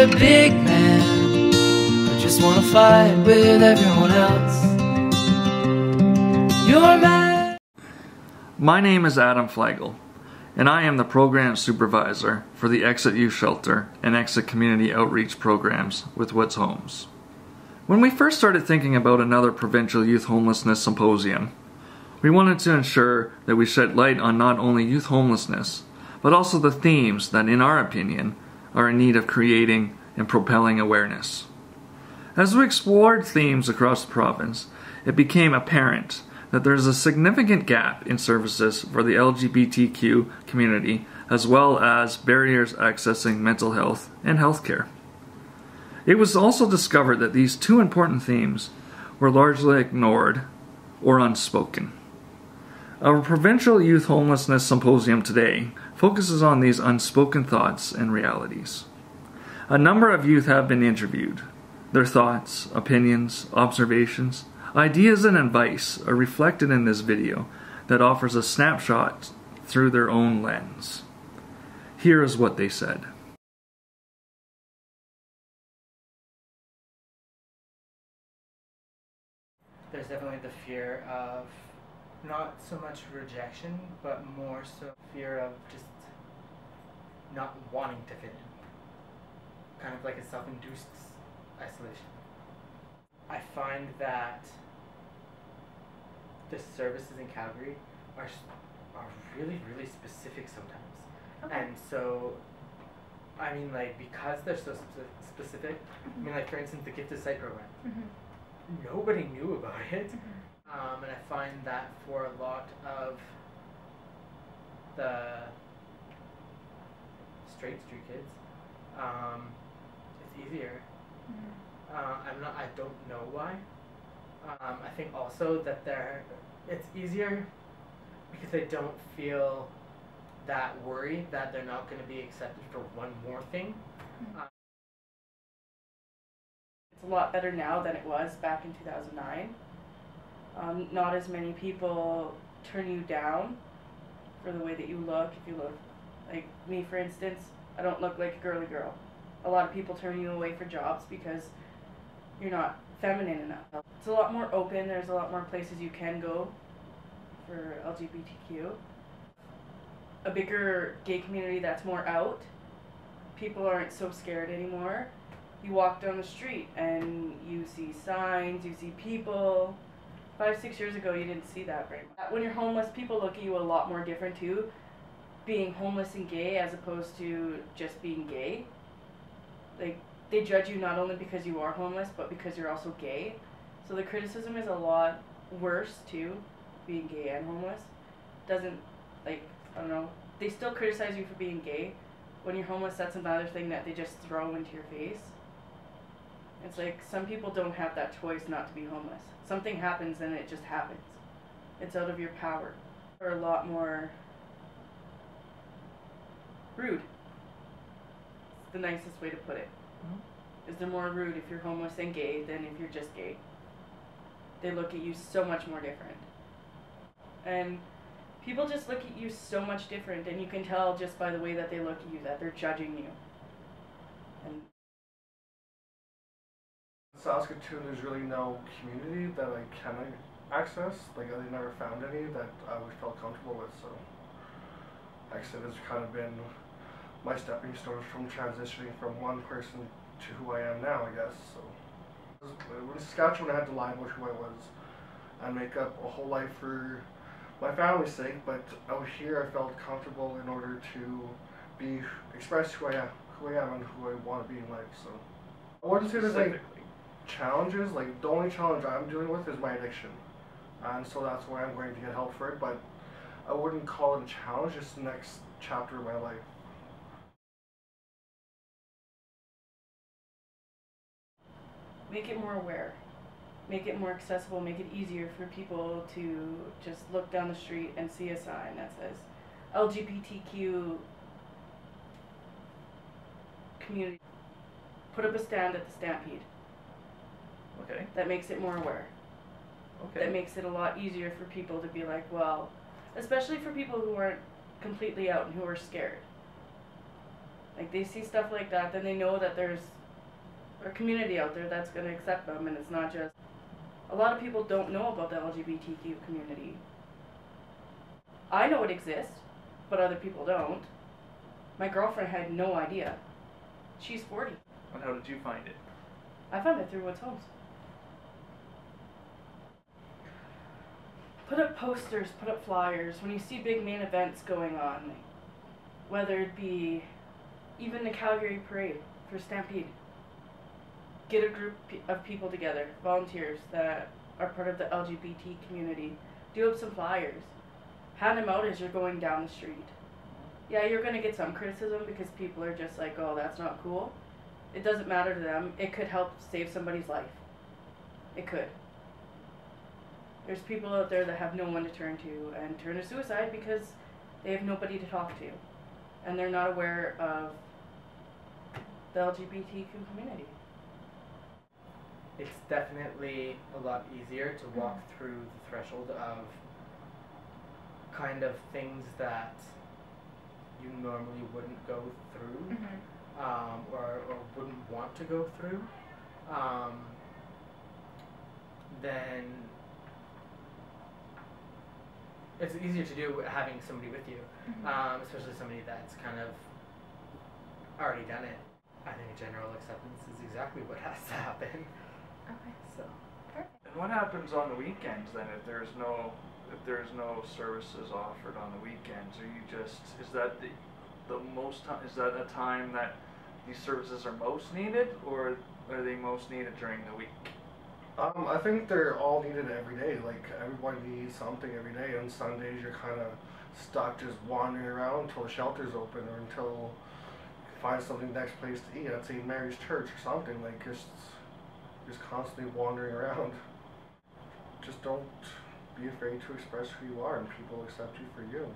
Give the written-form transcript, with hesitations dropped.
a big man who just wanna fight with everyone else. You're mad. My name is Adam Flagel, and I am the Program Supervisor for the Exit Youth Shelter and Exit Community Outreach Programs with Woods Homes. When we first started thinking about another provincial youth homelessness symposium, we wanted to ensure that we shed light on not only youth homelessness, but also the themes that, in our opinion, are in need of creating and propelling awareness. As we explored themes across the province, it became apparent that there is a significant gap in services for the LGBTQ community, as well as barriers accessing mental health and healthcare. It was also discovered that these two important themes were largely ignored or unspoken. Our Provincial Youth Homelessness Symposium today focuses on these unspoken thoughts and realities. A number of youth have been interviewed. Their thoughts, opinions, observations, ideas, and advice are reflected in this video that offers a snapshot through their own lens. Here is what they said. There's definitely the fear of not so much rejection, but more so fear of just not wanting to fit in. Kind of like a self-induced isolation. I find that the services in Calgary are really, really specific sometimes. Okay. And so, I mean, like, because they're so specific, I mean, like, for instance, the Gifted Sight program. Nobody knew about it. And I find that for a lot of the straight street kids, it's easier. I don't know why. I think also that it's easier because they don't feel that worry that they're not going to be accepted for one more thing. It's a lot better now than it was back in 2009. Not as many people turn you down for the way that you look. If you look like me, for instance, I don't look like a girly girl. A lot of people turn you away for jobs because you're not feminine enough. It's a lot more open. There's a lot more places you can go for LGBTQ. A bigger gay community that's more out. People aren't so scared anymore. You walk down the street and you see signs, you see people. 5-6 years ago, you didn't see that very much. When you're homeless, people look at you a lot more different too. Being homeless and gay as opposed to just being gay. Like, they judge you not only because you are homeless, but because you're also gay. So the criticism is a lot worse too, being gay and homeless. Doesn't, like, I don't know, they still criticize you for being gay. When you're homeless, that's another thing that they just throw into your face. It's like, some people don't have that choice not to be homeless. Something happens and it just happens. It's out of your power. Or a lot more rude. It's the nicest way to put it. Is they're more rude if you're homeless and gay than if you're just gay. They look at you so much more different. And people just look at you so much different, and you can tell just by the way that they look at you that they're judging you. And Saskatoon, there's really no community that I can access. Like, I never found any that I would feel comfortable with, so Exit has kind of been my stepping stone from transitioning from one person to who I am now, I guess. So in Saskatchewan, I had to lie about who I was and make up a whole life for my family's sake, but out here I felt comfortable in order to express who I am and who I want to be in life. So I wouldn't say there's like challenges. Like, the only challenge I'm dealing with is my addiction, and so that's why I'm going to get help for it, but I wouldn't call it a challenge. It's the next chapter of my life. make it more aware, make it more accessible, make it easier for people to just look down the street and see a sign that says LGBTQ community. Put up a stand at the Stampede. Okay. That makes it more aware. Okay. That makes it a lot easier for people to be like, well, especially for people who aren't completely out and who are scared. Like, they see stuff like that, then they know that there's a community out there that's going to accept them, and it's not just... A lot of people don't know about the LGBTQ community. I know it exists, but other people don't. My girlfriend had no idea. She's 40. And how did you find it? I found it through Woods Homes. Put up posters, put up flyers. When you see big main events going on, whether it be even the Calgary Parade for Stampede, get a group of people together, volunteers that are part of the LGBT community, do up some flyers, hand them out as you're going down the street. Yeah, you're going to get some criticism because people are just like, oh, that's not cool. It doesn't matter to them. It could help save somebody's life. It could. There's people out there that have no one to turn to and turn to suicide because they have nobody to talk to. And they're not aware of the LGBTQ community. It's definitely a lot easier to walk through the threshold of kind of things that you normally wouldn't go through, or wouldn't want to go through, then it's easier to do having somebody with you, especially somebody that's kind of already done it. I think general acceptance is exactly what has to happen. Okay. So. Perfect. And what happens on the weekends then if there's no services offered on the weekends? Are you just, is that the most time, is that a time that these services are most needed, or are they most needed during the week? I think they're all needed every day. Like, everybody needs something every day. On Sundays, you're kind of stuck just wandering around until the shelter's open, or until you find something next place to eat at St. Mary's Church or something. Like, just constantly wandering around. Just don't be afraid to express who you are, and people accept you for you.